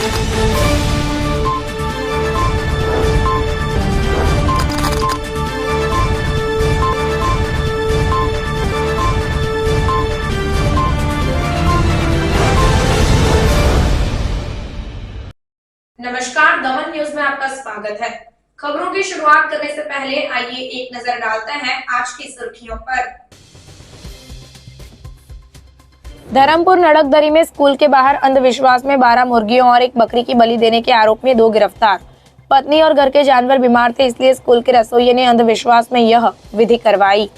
नमस्कार, दमन न्यूज में आपका स्वागत है। खबरों की शुरुआत करने से पहले आइए एक नजर डालते हैं आज की सुर्खियों पर। धर्मपुर नड़कदरी में स्कूल के बाहर अंधविश्वास में 12 मुर्गियों और एक बकरी की बलि देने के आरोप में 2 गिरफ्तार। पत्नी और घर के जानवर बीमार थे, इसलिए स्कूल के रसोइये ने अंधविश्वास में यह विधि करवाई।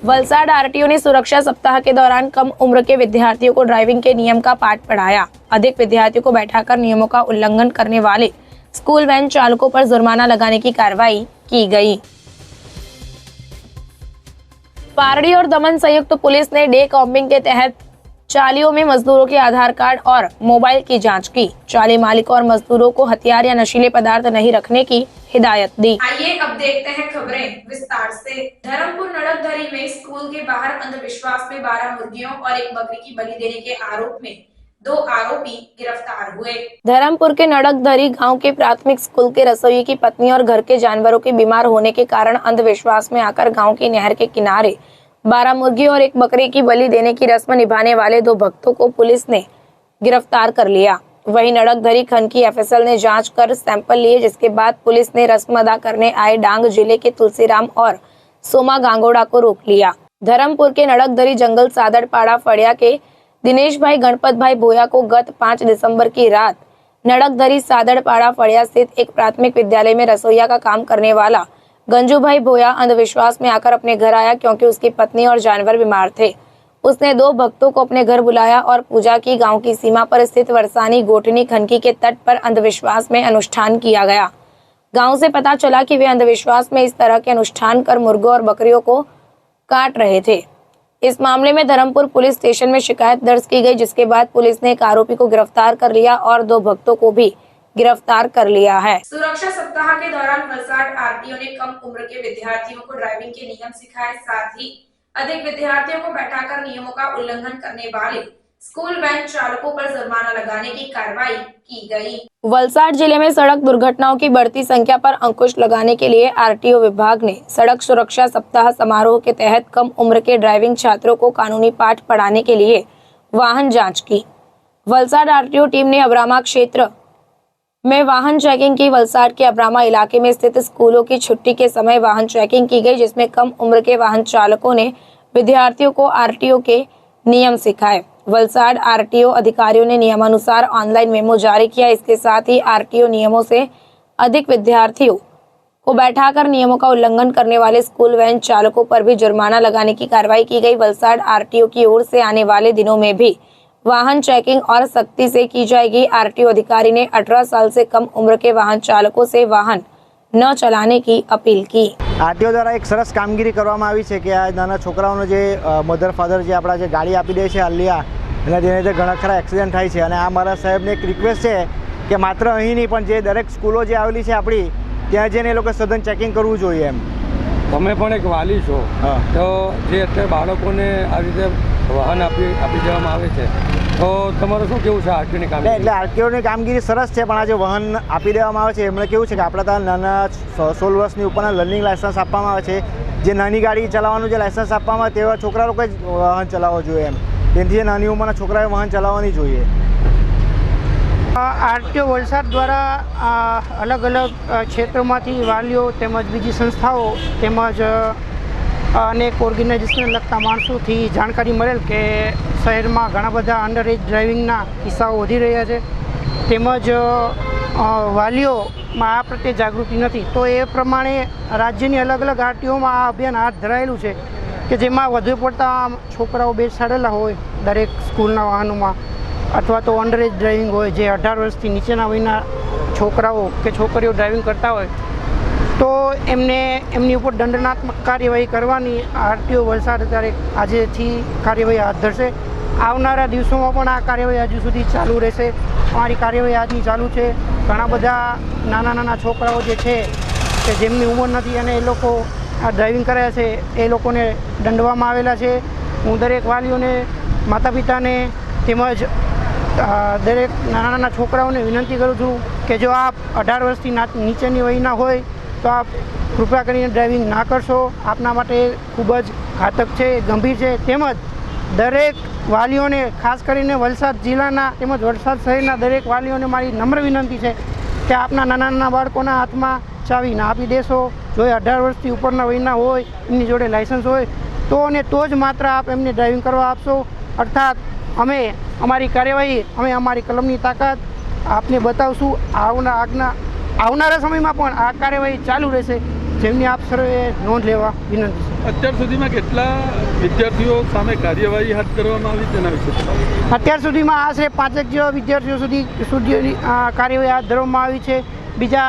वलसाड आरटीओ ने सुरक्षा सप्ताह के दौरान कम उम्र के विद्यार्थियों को ड्राइविंग के नियम का पाठ पढ़ाया। अधिक विद्यार्थियों को बैठाकर नियमों का उल्लंघन करने वाले स्कूल वैन चालकों पर जुर्माना लगाने की कार्रवाई की गई। पारडी और दमन संयुक्त पुलिस ने डे कॉम्बिंग के तहत चालियों में मजदूरों के आधार कार्ड और मोबाइल की जांच की। चाली मालिकों और मजदूरों को हथियार या नशीले पदार्थ नहीं रखने की हिदायत दी। आइए अब देखते हैं खबरें विस्तार से। धर्मपुर नड़कदरी में स्कूल के बाहर अंधविश्वास में 12 मुर्गियों और एक बकरी की बलि देने के आरोप में 2 आरोपी गिरफ्तार हुए। धर्मपुर के नड़कदरी गांव के प्राथमिक स्कूल के रसोई की पत्नी और घर के जानवरों के बीमार होने के कारण अंधविश्वास में आकर गांव की नहर के किनारे 12 मुर्गी और एक बकरी की बलि देने की रस्म निभाने वाले 2 भक्तों को पुलिस ने गिरफ्तार कर लिया। वहीं नड़कदरी खंड की एफएसएल ने जांच कर सैंपल लिए, जिसके बाद पुलिस ने रस्म अदा करने आए डांग जिले के तुलसीराम और सोमा गांगोड़ा को रोक लिया। धर्मपुर के नड़कदरी जंगल सादड़पाड़ा फड़िया के दिनेश भाई गणपत भाई भोया को गत 5 दिसंबर की रात नड़कदरी सादड़पाड़ा फड़िया स्थित एक प्राथमिक विद्यालय में रसोईया का काम करने वाला गंजू भाई भोया अंधविश्वास में आकर अपने घर आया, क्योंकि उसकी पत्नी और जानवर बीमार थे। उसने 2 भक्तों को अपने घर बुलाया और पूजा की। गांव की सीमा पर स्थित वरसानी गोटनी खनकी के तट पर अंधविश्वास में अनुष्ठान किया गया। गांव से पता चला कि वे अंधविश्वास में इस तरह के अनुष्ठान कर मुर्गों और बकरियों को काट रहे थे। इस मामले में धर्मपुर पुलिस स्टेशन में शिकायत दर्ज की गई, जिसके बाद पुलिस ने एक आरोपी को गिरफ्तार कर लिया और 2 भक्तों को भी गिरफ्तार कर लिया है। सुरक्षा सप्ताह के दौरान वलसाड आरटीओ ने कम उम्र के विद्यार्थियों को ड्राइविंग के नियम सिखाए, साथ ही अधिक विद्यार्थियों को बैठाकर नियमों का उल्लंघन करने वाले स्कूल वैन चालकों पर जुर्माना लगाने की कार्रवाई की गई। वलसाड जिले में सड़क दुर्घटनाओं की बढ़ती संख्या पर अंकुश लगाने के लिए आरटीओ विभाग ने सड़क सुरक्षा सप्ताह समारोह के तहत कम उम्र के ड्राइविंग छात्रों को कानूनी पाठ पढ़ाने के लिए वाहन जाँच की। वलसाड आरटीओ टीम ने अब्रामा क्षेत्र में वाहन चेकिंग की। वलसाड के अब्रामा इलाके में स्थित स्कूलों की छुट्टी के समय वाहन चेकिंग की गई, जिसमें कम उम्र के वाहन चालकों ने विद्यार्थियों को आरटीओ के नियम सिखाए। वलसाड आरटीओ अधिकारियों ने नियमानुसार ऑनलाइन मेमो जारी किया। इसके साथ ही आरटीओ नियमों से अधिक विद्यार्थियों को बैठाकर नियमों का उल्लंघन करने वाले स्कूल वैन चालकों पर भी जुर्माना लगाने की कार्रवाई की गई। वलसाड आरटीओ की ओर से आने वाले दिनों में भी वाहन चेकिंग और सख्ती से की जाएगी। आरटीओ अधिकारी ने 18 साल से कम उम्र के वाहन चालकों से वाहन न चलाने की अपील की। आरटीओ द्वारा एक सरस कामगीरी કરવામાં આવી છે કે આ નાના છોકરાઓનો જે મધર ફાધર જે આપણા જે ગાડી આપી દે છે હાલિયા એના જેને લીધે ઘણા ખરા એક્સિડન્ટ થાય છે અને આ મારા સાહેબને એક રિક્વેસ્ટ છે કે માત્ર અહીં નહીં પણ જે દરેક સ્કૂલો જે આવેલી છે આપણી ત્યાં જઈને એ લોકો સઘન ચેકિંગ કરવું જોઈએ એમ। તમે પણ એક વાલી છો તો જે અત્યારે બાળકોને આ રીતે વાહન આપી દેવામાં આવે છે તો તમારું શું કેવું છે આરટીઓની કામગીરી? એટલે આરટીઓની કામગીરી સરસ છે, પણ આ જે વાહન આપી દેવામાં આવે છે એમણે કેવું છે કે આપણા ત્યાં નાના 16 વર્ષની ઉપરના લર્નિંગ લાયસન્સ આપવામાં આવે છે। જે નાની ગાડી ચલાવવાનું જે લાયસન્સ આપવામાં આવે તેવા છોકરા લોકોએ જ વાહન ચલાવવું જોઈએ એમ। તેથી જે નાની ઉંમરના છોકરાએ વાહન ચલાવવા નહીં જોઈએ। આરટીઓ વલસાડ દ્વારા અલગ અલગ ક્ષેત્રોમાંથી વાલીઓ તેમજ બીજી સંસ્થાઓ તેમજ અનેક ઓર્ગેનાઇઝેશનને લગતા માણસોથી જાણકારી મળેલ કે શહેરમાં ઘણા બધા અંડર એજ ડ્રાઇવિંગના કિસ્સાઓ વધી રહ્યા છે, તેમજ વાલીઓમાં આ પ્રત્યે જાગૃતિ નથી। તો એ પ્રમાણે રાજ્યની અલગ અલગ આરટીઓમાં આ અભિયાન હાથ ધરાયેલું છે કે જેમાં વધુ પડતા છોકરાઓ બેસાડેલા હોય દરેક સ્કૂલના વાહનોમાં, અથવા તો અંડર એજ ડ્રાઇવિંગ હોય, જે 18 વર્ષથી નીચેના વયના છોકરાઓ કે છોકરીઓ ડ્રાઇવિંગ કરતા હોય તો એમની ઉપર દંડનાત્મક કાર્યવાહી કરવાની આરટીઓ વલસાડ અત્યારે આજેથી કાર્યવાહી હાથ ધરશે। આવનારા દિવસોમાં પણ આ કાર્યવાહી હજુ સુધી ચાલુ રહેશે। અમારી કાર્યવાહી આજની ચાલુ છે। ઘણા બધા નાના નાના છોકરાઓ જે છે કે જેમની ઉંમર નથી અને એ લોકો આ ડ્રાઇવિંગ કર્યા છે એ લોકોને દંડવામાં આવેલા છે। હું દરેક વાલીઓને, માતા પિતાને તેમજ દરેક નાના નાના છોકરાઓને વિનંતી કરું છું કે જો આપ 18 વર્ષથી નીચેની વયના હોય તો આપ કૃપા કરીને ડ્રાઇવિંગ ના કરશો. આપના માટે ખૂબ જ ઘાતક છે, ગંભીર છે. તેમજ દરેક વાલીઓને, ખાસ કરીને વલસાડ જિલ્લાના તેમજ વલસાડ શહેરના દરેક વાલીઓને મારી નમ્ર વિનંતી છે કે આપના નાના નાના બાળકોના હાથમાં ચાવી ના આપી દેશો. જો એ 18 વર્ષથી ઉપરના વયના હોય, એમની જોડે લાયસન્સ હોય તો અને તો જ માત્ર આપ એમને ડ્રાઇવિંગ કરવા આપશો. અર્થાત અમે અમારી કાર્યવાહી, અમે અમારી કલમની તાકાત આપને બતાવશું. આવનારા સમયમાં પણ આ કાર્યવાહી ચાલુ રહેશે, જેમની આપ સર્વે નોંધ લેવા વિનંતી છે. અત્યાર સુધીમાં કેટલા વિદ્યાર્થીઓ સામે કાર્યવાહી હાથ કરવામાં આવી તેના વિશે? અત્યાર સુધીમાં આશરે 5 જેવા વિદ્યાર્થીઓ સુધી કાર્યવાહી હાથ ધરવામાં આવી છે. બીજા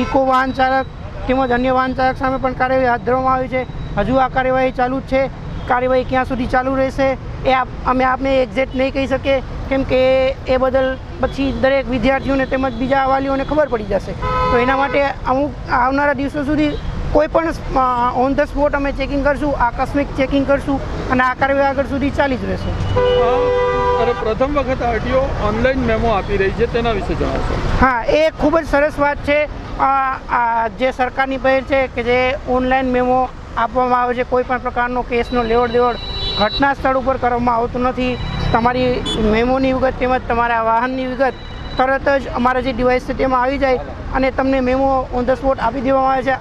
ઇકો વાહન ચાલક તેમજ અન્ય વાહન ચાલક સામે પણ કાર્યવાહી હાથ ધરવામાં આવી છે. હજુ આ કાર્યવાહી ચાલુ જ છે. કાર્યવાહી ક્યાં સુધી ચાલુ રહેશે એ અમે આપને એક્ઝેક્ટ નહીં કહી શકીએ, કેમ કે એ બદલ પછી દરેક વિદ્યાર્થીઓને તેમજ બીજા વાલીઓને ખબર પડી જશે. તો એના માટે અમુક આવનારા દિવસો સુધી કોઈ પણ ઓન ધ સ્પોટ અમે ચેકિંગ કરશું, આકસ્મિક ચેકિંગ કરશું અને આ કાર્યવાહી આગળ સુધી ચાલી જ રહેશે. પ્રથમ વખત આરટીઓ ઓનલાઈન મેમો આપી રહી છે, તેના વિશે જણાવશો? હા, એ ખૂબ જ સરસ વાત છે. જે સરકારની પહેલ છે કે જે ઓનલાઈન મેમો આપવામાં આવે છે, કોઈ પણ પ્રકારનો કેસનો લેવડ દેવડ ઘટના સ્થળ ઉપર કરવામાં આવતું નથી. તમારી મેમોની વિગત તેમજ તમારા વાહનની વિગત તરત જ અમારા જે ડિવાઇસ છે તેમાં આવી જાય અને તમને મેમો ઓન ધ સ્પોટ આપી દેવામાં આવે છે.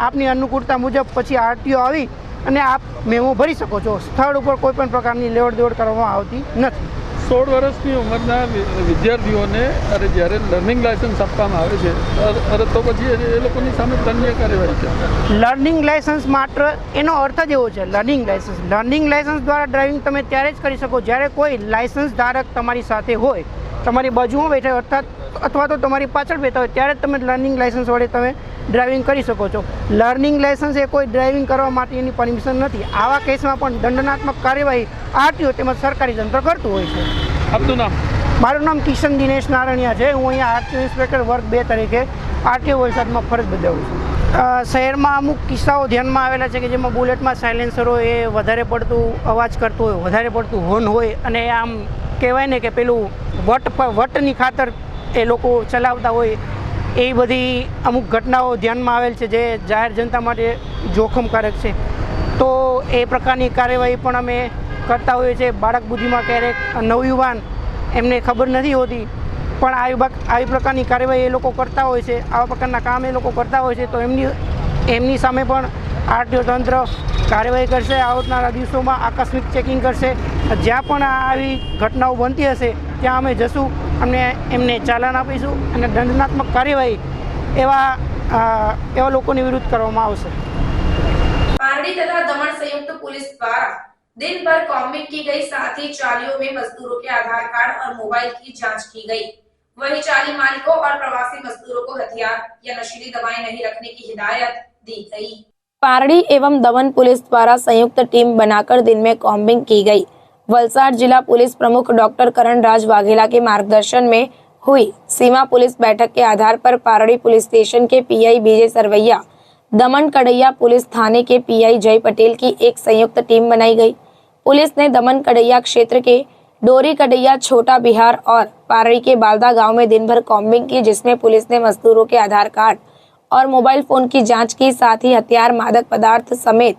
આપની અનુકૂળતા મુજબ પછી આરટીઓ આવી અને આપ મેમો ભરી શકો છો. સ્થળ ઉપર કોઈ પણ પ્રકારની લેવડ દેવડ કરવામાં આવતી નથી. 16 વર્ષની ઉંમરના વિદ્યાર્થીઓને જ્યારે લર્નિંગ લાયસન્સ આપવામાં આવે છે તો પછી એ લોકોની સામે દંડનીય કાર્યવાહી છે. લર્નિંગ લાયસન્સ માત્ર એનો અર્થ જ એવો છે. લર્નિંગ લાયસન્સ દ્વારા ડ્રાઇવિંગ તમે ત્યારે જ કરી શકો જ્યારે કોઈ લાયસન્સ ધારક તમારી સાથે હોય, તમારી બાજુમાં બેઠા હોય અથવા તો તમારી પાછળ બેઠા હોય, ત્યારે જ તમે લર્નિંગ લાયસન્સ વડે તમે ડ્રાઇવિંગ કરી શકો છો. લર્નિંગ લાયસન્સ એ કોઈ ડ્રાઇવિંગ કરવા માટેની પરમિશન નથી. આવા કેસમાં પણ દંડનાત્મક કાર્યવાહી આરટીઓ તેમજ સરકારી તંત્ર કરતું હોય છે. આપનું નામ? મારું નામ કિશન દિનેશ નારણિયા છે. હું અહીંયા આરટીઓ ઇન્સ્પેક્ટર વર્ગ 2 તરીકે આરટીઓ વલસાડમાં ફરજ બજાવું છું. શહેરમાં અમુક કિસ્સાઓ ધ્યાનમાં આવેલા છે કે જેમાં બુલેટમાં સાયલેન્સરો એ વધારે પડતું અવાજ કરતું હોય, વધારે પડતું હોર્ન હોય અને આમ કહેવાય ને કે પેલું વટની ખાતર એ લોકો ચલાવતા હોય. એ બધી અમુક ઘટનાઓ ધ્યાનમાં આવેલ છે જે જાહેર જનતા માટે જોખમકારક છે. તો એ પ્રકારની કાર્યવાહી પણ અમે કરતા હોઈએ છીએ. બાળક બુદ્ધિમાં ક્યારેક નવયુવાન એમને ખબર નથી હોતી, પણ આવી પ્રકારની કાર્યવાહી એ લોકો કરતા હોય છે, આવા પ્રકારના કામ એ લોકો કરતા હોય છે. તો એમની સામે પણ આરટીઓ તંત્ર કાર્યવાહી કરશે. આવનારા દિવસોમાં આકસ્મિક ચેકિંગ કરશે. જ્યાં પણ આવી ઘટનાઓ બનતી હશે ત્યાં અમે જશું અને એમને ચાલાન આપીશું અને દંડનાત્મક કાર્યવાહી એવા લોકોની વિરુદ્ધ કરવામાં આવશે. पारडी तथा दमन संयुक्त पुलिस द्वारा दिन भर कॉम्बिंग की गई, साथ ही चालियों में मजदूरों के आधार कार्ड और मोबाइल की जांच की गई. वहीं चाली मालिकों और प्रवासी मजदूरों को हथियार या नशीली दवाएं नहीं रखने की हिदायत दी गई. पारडी एवं दमन पुलिस द्वारा संयुक्त टीम बनाकर दिन में कॉम्बिंग की गई. वलसाड जिला पुलिस प्रमुख डॉक्टर करण राज वाघेला के मार्गदर्शन में हुई सीमा पुलिस बैठक के आधार पर पारडी पुलिस स्टेशन के पीआई बीजे सरवैया, दमन कड़ैया पुलिस थाने के पीआई जय पटेल की एक संयुक्त टीम बनाई गई. पुलिस ने दमन कड़ैया क्षेत्र के डोरी कड़ैया, छोटा बिहार और पारडी के बालदा गांव में दिन भर कॉम्बिंग की, जिसमें पुलिस ने मजदूरों के आधार कार्ड और मोबाइल फोन की जांच की. साथ ही हथियार, मादक पदार्थ समेत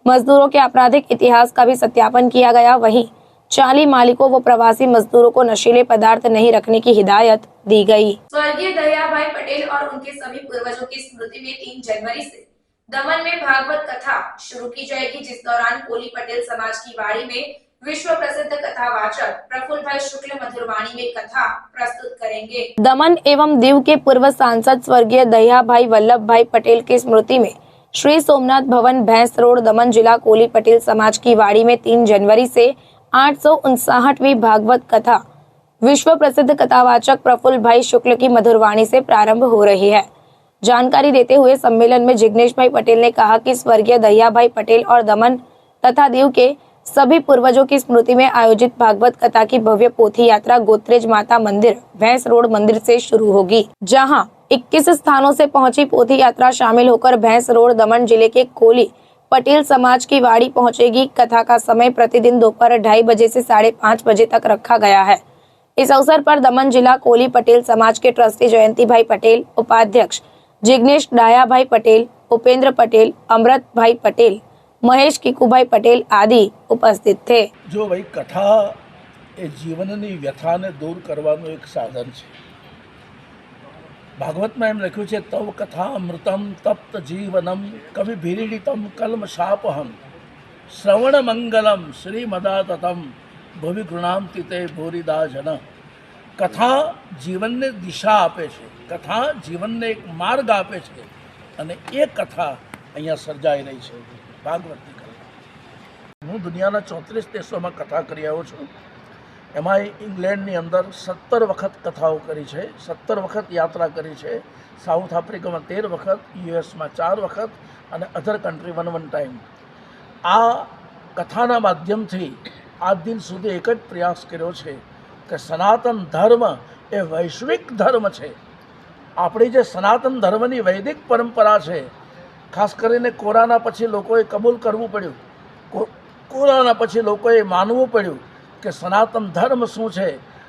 मजदूरों के आपराधिक इतिहास का भी सत्यापन किया गया. वहीं चाली मालिकों व प्रवासी मजदूरों को नशीले पदार्थ नहीं रखने की हिदायत दी गई. स्वर्गीय दयाभाई पटेल और उनके सभी पूर्वजों की स्मृति में 3 जनवरी से दमन में भागवत कथा शुरू की जाएगी, जिस दौरान कोली पटेल समाज की वाड़ी में विश्व प्रसिद्ध कथावाचक प्रफुल्ल भाई शुक्ल मधुरवाणी में कथा प्रस्तुत करेंगे. दमन एवं दीव के पूर्व सांसद स्वर्गीय दयाभाई वल्लभ भाई पटेल की स्मृति में श्री सोमनाथ भवन, भैंस रोड, दमन, जिला कोली पटेल समाज की वाड़ी में 3 जनवरी से 859वीं भागवत कथा विश्व प्रसिद्ध कथावाचक प्रफुल्ल भाई शुक्ल की मधुरवाणी से प्रारंभ हो रही है. जानकारी देते हुए सम्मेलन में जिग्नेश भाई पटेल ने कहा कि स्वर्गीय दयाभाई पटेल और दमन तथा दीव के सभी पूर्वजों की स्मृति में आयोजित भागवत कथा की भव्य पोथी यात्रा गोत्रेज माता मंदिर, भैंस रोड मंदिर से शुरू होगी, जहां 21 स्थानों से पहुंची पोथी यात्रा शामिल होकर भैंस रोड, दमन जिले के कोली पटेल समाज की वाड़ी पहुंचेगी. कथा का समय प्रतिदिन दोपहर 2:30 बजे से 5:30 बजे तक रखा गया है. इस अवसर पर दमन जिला कोली पटेल समाज के ट्रस्टी जयंती भाई पटेल, उपाध्यक्ष जिग्नेश डाया भाई पटेल, उपेंद्र पटेल, अमृत भाई पटेल, महेश किकुभाई पटेल आदि उपस्थित थे। जो भाई कथा એ જીવનની વ્યથાને દૂર કરવાનું એક સાધન છે. ભાગવતમાં એમ લખ્યું છે, તવ કથા અમૃતમ તપ્ત જીવનમ કવિ ભીરીડિતમ કલ્મશાપહમ શ્રવણ મંગલમ શ્રીમદાતતમ ભવિ ગૃણામતિ તે ભૂરિદા જન. કથા જીવનને દિશા આપે છે, કથા જીવનને એક માર્ગ આપે છે, અને એ કથા અહીંયા સર્જાઈ રહી છે. ભાગવતની કથા હું દુનિયાના 34 દેશોમાં કથા કરી આવ્યો છું. એમાં ઇંગ્લેન્ડની અંદર 17 વખત કથાઓ કરી છે, 17 વખત યાત્રા કરી છે, સાઉથ આફ્રિકામાં 13 વખત, યુએસમાં 4 વખત અને અધર કન્ટ્રી 1 ટાઈમ. આ કથાના માધ્યમથી આજ દિન સુધી એક જ પ્રયાસ કર્યો છે કે સનાતન ધર્મ એ વૈશ્વિક ધર્મ છે. આપણી જે સનાતન ધર્મની વૈદિક પરંપરા છે, ખાસ કરીને કોરોના પછી લોકોએ કબૂલ કરવું પડ્યું, કોરોના પછી લોકોએ માનવું પડ્યું કે સનાતન ધર્મ શું છે.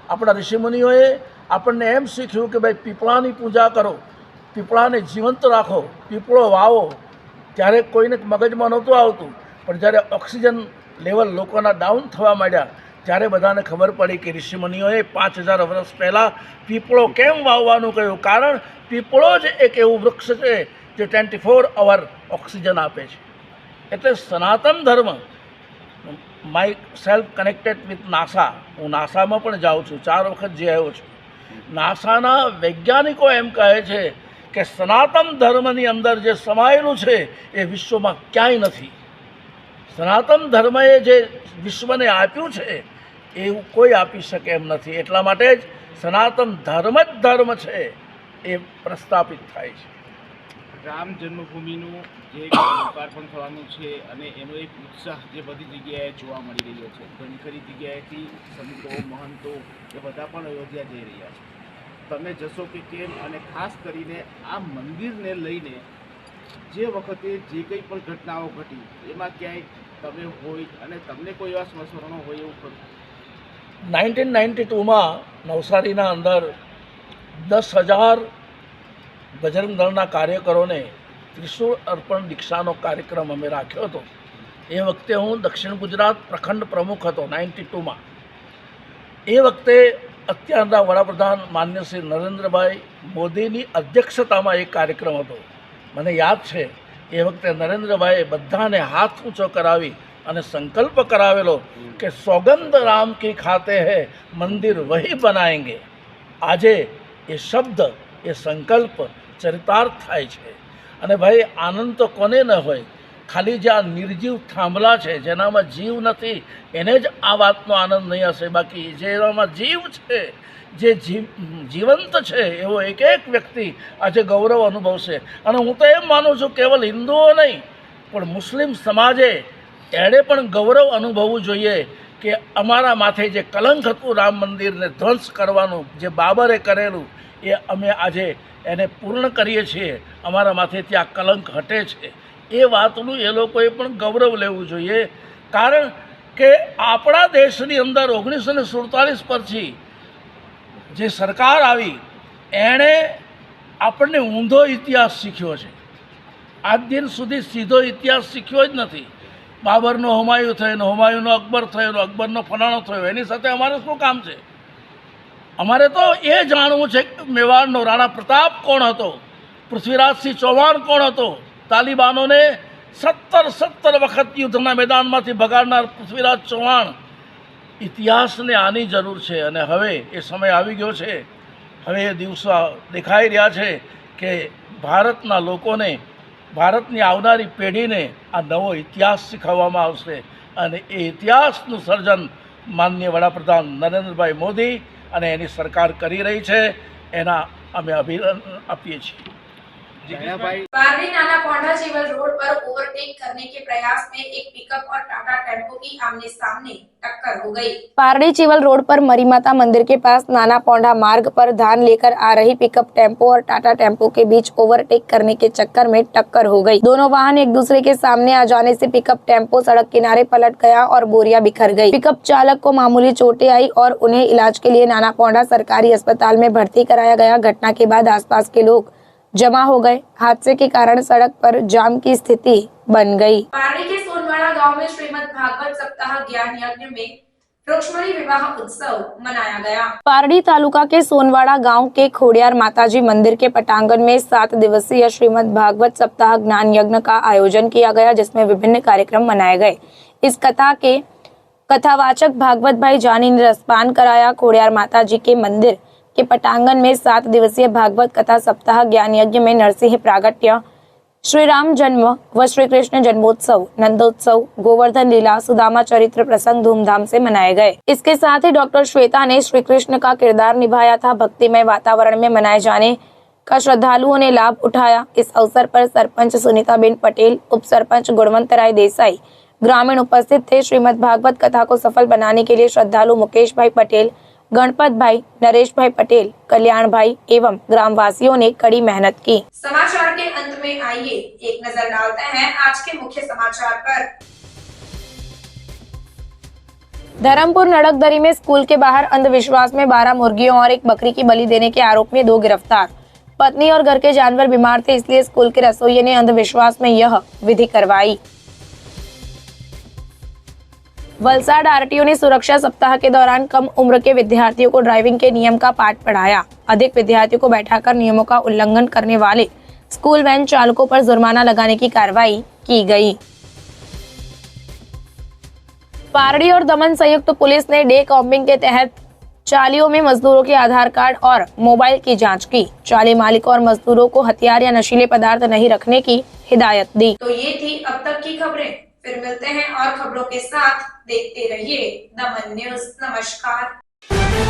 આપણા ઋષિમુનિઓએ આપણને એમ શીખ્યું કે ભાઈ પીપળાની પૂજા કરો, પીપળાને જીવંત રાખો, પીપળો વાવો. ત્યારે કોઈને મગજમાં નહોતું આવતું, પણ જ્યારે ઓક્સિજન લેવલ લોકોના ડાઉન થવા માંડ્યા ત્યારે બધાને ખબર પડી કે ઋષિમુનિઓએ 5000 વર્ષ પહેલાં પીપળો કેમ વાવવાનું કહ્યું. કારણ પીપળો જ એક એવું વૃક્ષ છે જે 24 અવર ઓક્સિજન આપે છે. એટલે સનાતન ધર્મ. My self connected with NASA. હું નાસામાં પણ જાઉં છું, 4 વખત જઈ આવ્યો છું. નાસાના વૈજ્ઞાનિકો એમ કહે છે કે સનાતન ધર્મની અંદર જે સમાયેલું છે એ વિશ્વમાં ક્યાંય નથી. સનાતન ધર્મએ જે વિશ્વને આપ્યું છે એવું કોઈ આપી શકે એમ નથી. એટલા માટે જ સનાતન ધર્મ જ ધર્મ છે એ પ્રસ્થાપિત થાય છે. રામ જન્મભૂમિનું જે લોકાર્પણ થવાનું છે અને એનો એક ઉત્સાહ જે બધી જગ્યાએ જોવા મળી રહ્યો છે. ઘણી ખરી જગ્યાએથી સંતો મહંતો એ બધા પણ અયોધ્યા જઈ રહ્યા છે. તમે જશો કે કેમ? અને ખાસ કરીને આ મંદિરને લઈને જે વખતે જે કંઈ પણ ઘટનાઓ ઘટી એમાં ક્યાંય તમે હોય અને તમને કોઈ એવા સ્મરણો હોય એવું ખરું? 1992માં નવસારીના અંદર 10,000 બજરંગ દળના કાર્યકરોને ત્રિશૂળ અર્પણ દીક્ષાનો કાર્યક્રમ અમે રાખ્યો હતો. એ વખતે હું દક્ષિણ ગુજરાત પ્રખંડ પ્રમુખ હતો 92માં. એ વખતે અત્યારના વડાપ્રધાન માન્ય શ્રી નરેન્દ્રભાઈ મોદીની અધ્યક્ષતામાં એક કાર્યક્રમ હતો. મને યાદ છે એ વખતે નરેન્દ્રભાઈએ બધાને હાથ ઊંચો કરાવી અને સંકલ્પ કરાવેલો કે સોગંદ રામ કી ખાતે હૈ મંદિર વહી બનાએંગે. આજે એ શબ્દ, એ સંકલ્પ ચરિતાર્થ થાય છે. અને ભાઈ આનંદ તો કોને ન હોય. ખાલી જે આ નિર્જીવ થાંભલા છે, જેનામાં જીવ નથી, એને જ આ વાતનો આનંદ નહીં હશે. બાકી જેનામાં જીવ છે, જે જીવંત છે એવો એક એક વ્યક્તિ આજે ગૌરવ અનુભવશે. અને હું તો એમ માનું છું કેવલ હિન્દુઓ નહીં પણ મુસ્લિમ સમાજે એણે પણ ગૌરવ અનુભવવું જોઈએ કે અમારા માથે જે કલંક હતું રામ મંદિરને ધ્વંસ કરવાનું, જે બાબરે કરેલું, એ અમે આજે એને પૂર્ણ કરીએ છીએ. અમારા માથેથી આ કલંક હટે છે. એ વાતનું એ લોકોએ પણ ગૌરવ લેવું જોઈએ. કારણ કે આપણા દેશની અંદર 1947 પછી જે સરકાર આવી એણે આપણને ઊંધો ઇતિહાસ શીખ્યો છે. આજ દિન સુધી સીધો ઇતિહાસ શીખ્યો જ નથી. બાબરનો હુમાયુ થયો, હુમાયુનો અકબર થયો, અકબરનો ફલાણો થયો, એની સાથે અમારે શું કામ છે? અમારે તો એ જાણવું છે કે મેવાડનો રાણા પ્રતાપ કોણ હતો, પૃથ્વીરાજસિંહ ચૌહાણ કોણ હતો, તાલિબાનોને 17 વખત યુદ્ધના મેદાનમાંથી ભગાડનાર પૃથ્વીરાજ ચૌહાણ. ઇતિહાસને આની જરૂર છે. અને હવે એ સમય આવી ગયો છે. હવે એ દિવસો દેખાઈ રહ્યા છે કે ભારતના લોકોને, ભારતની આવનારી પેઢીને આ નવો ઇતિહાસ શીખવવામાં આવશે. અને એ ઇતિહાસનું સર્જન માનનીય વડાપ્રધાન નરેન્દ્રભાઈ મોદી અને એની સરકાર કરી રહી છે. એના અમે અભિનંદન આપીએ છીએ. दयाभाई पारडी नाना पोंडा चीवल रोड पर ओवरटेक करने के प्रयास में एक पिकअप और टाटा टेम्पो की आमने सामने टक्कर हो गई। पारडी चीवल रोड पर मरीमाता मंदिर के पास नाना पोंडा मार्ग पर धान लेकर आ रही पिकअप टेम्पो और टाटा टेम्पो के बीच ओवरटेक करने के चक्कर में टक्कर हो गई। दोनों वाहन एक दूसरे के सामने आ जाने से पिकअप टेम्पो सड़क किनारे पलट गया और बोरियां बिखर गई। पिकअप चालक को मामूली चोटें आई और उन्हें इलाज के लिए नाना पोंडा सरकारी अस्पताल में भर्ती कराया गया। घटना के बाद आसपास के लोग जमा हो गए। हादसे के कारण सड़क पर जाम की स्थिति बन गई। पारडी के सोनवाड़ा गांव में श्रीमद् भागवत सप्ताह ज्ञान यज्ञ में वृक्षमणि विवाह उत्सव मनाया गया। पारडी तालुका के सोनवाड़ा गांव के खोडियार माताजी मंदिर के पटांगण में 7 दिवसीय श्रीमद् भागवत सप्ताह ज्ञान यज्ञ का आयोजन किया गया, जिसमें विभिन्न कार्यक्रम मनाए गए। इस कथा के कथावाचक भागवत भाई जानी ने रसपान कराया। खोडियार माताजी के मंदिर के पटांगण में 7 दिवसीय भागवत कथा सप्ताह ज्ञान यज्ञ में नरसिंह प्रागट्य, श्री राम जन्म व श्री कृष्ण जन्मोत्सव, नंदोत्सव, गोवर्धन लीला, सुदामा चरित्र प्रसंग धूमधाम से मनाए गए। इसके साथ ही डॉक्टर श्वेता ने श्री कृष्ण का किरदार निभाया था। भक्तिमय वातावरण में मनाए जाने का श्रद्धालुओं ने लाभ उठाया। इस अवसर पर सरपंच सुनीताबेन पटेल, उप सरपंच गुणवंत राय देसाई, ग्रामीण उपस्थित थे। श्रीमद् भागवत कथा को सफल बनाने के लिए श्रद्धालु मुकेश भाई पटेल, गणपत भाई, नरेश भाई पटेल, कल्याण भाई एवं ग्रामवासियों ने कड़ी मेहनत की। समाचार के अंत में आइए एक नजर डालते हैं आज के मुख्य समाचार पर। धर्मपुर नड़कदरी में स्कूल के बाहर अंधविश्वास में 12 मुर्गियों और एक बकरी की बलि देने के आरोप में 2 गिरफ्तार। पत्नी और घर के जानवर बीमार थे, इसलिए स्कूल के रसोइये ने अंधविश्वास में यह विधि करवाई। वलसाड आरटीओ ने सुरक्षा सप्ताह के दौरान कम उम्र के विद्यार्थियों को ड्राइविंग के नियम का पाठ पढ़ाया। अधिक विद्यार्थियों को बैठाकर नियमों का उल्लंघन करने वाले स्कूल वैन चालकों पर जुर्माना लगाने की कार्रवाई की गई। पारडी और दमन संयुक्त पुलिस ने डे कॉम्बिंग के तहत चालियों में मजदूरों के आधार कार्ड और मोबाइल की जांच की। चाली मालिकों और मजदूरों को हथियार या नशीले पदार्थ नहीं रखने की हिदायत दी। तो ये थी अब तक की खबरें। फिर मिलते हैं और खबरों के साथ। देखते रहिए दमन न्यूज। नमस्कार।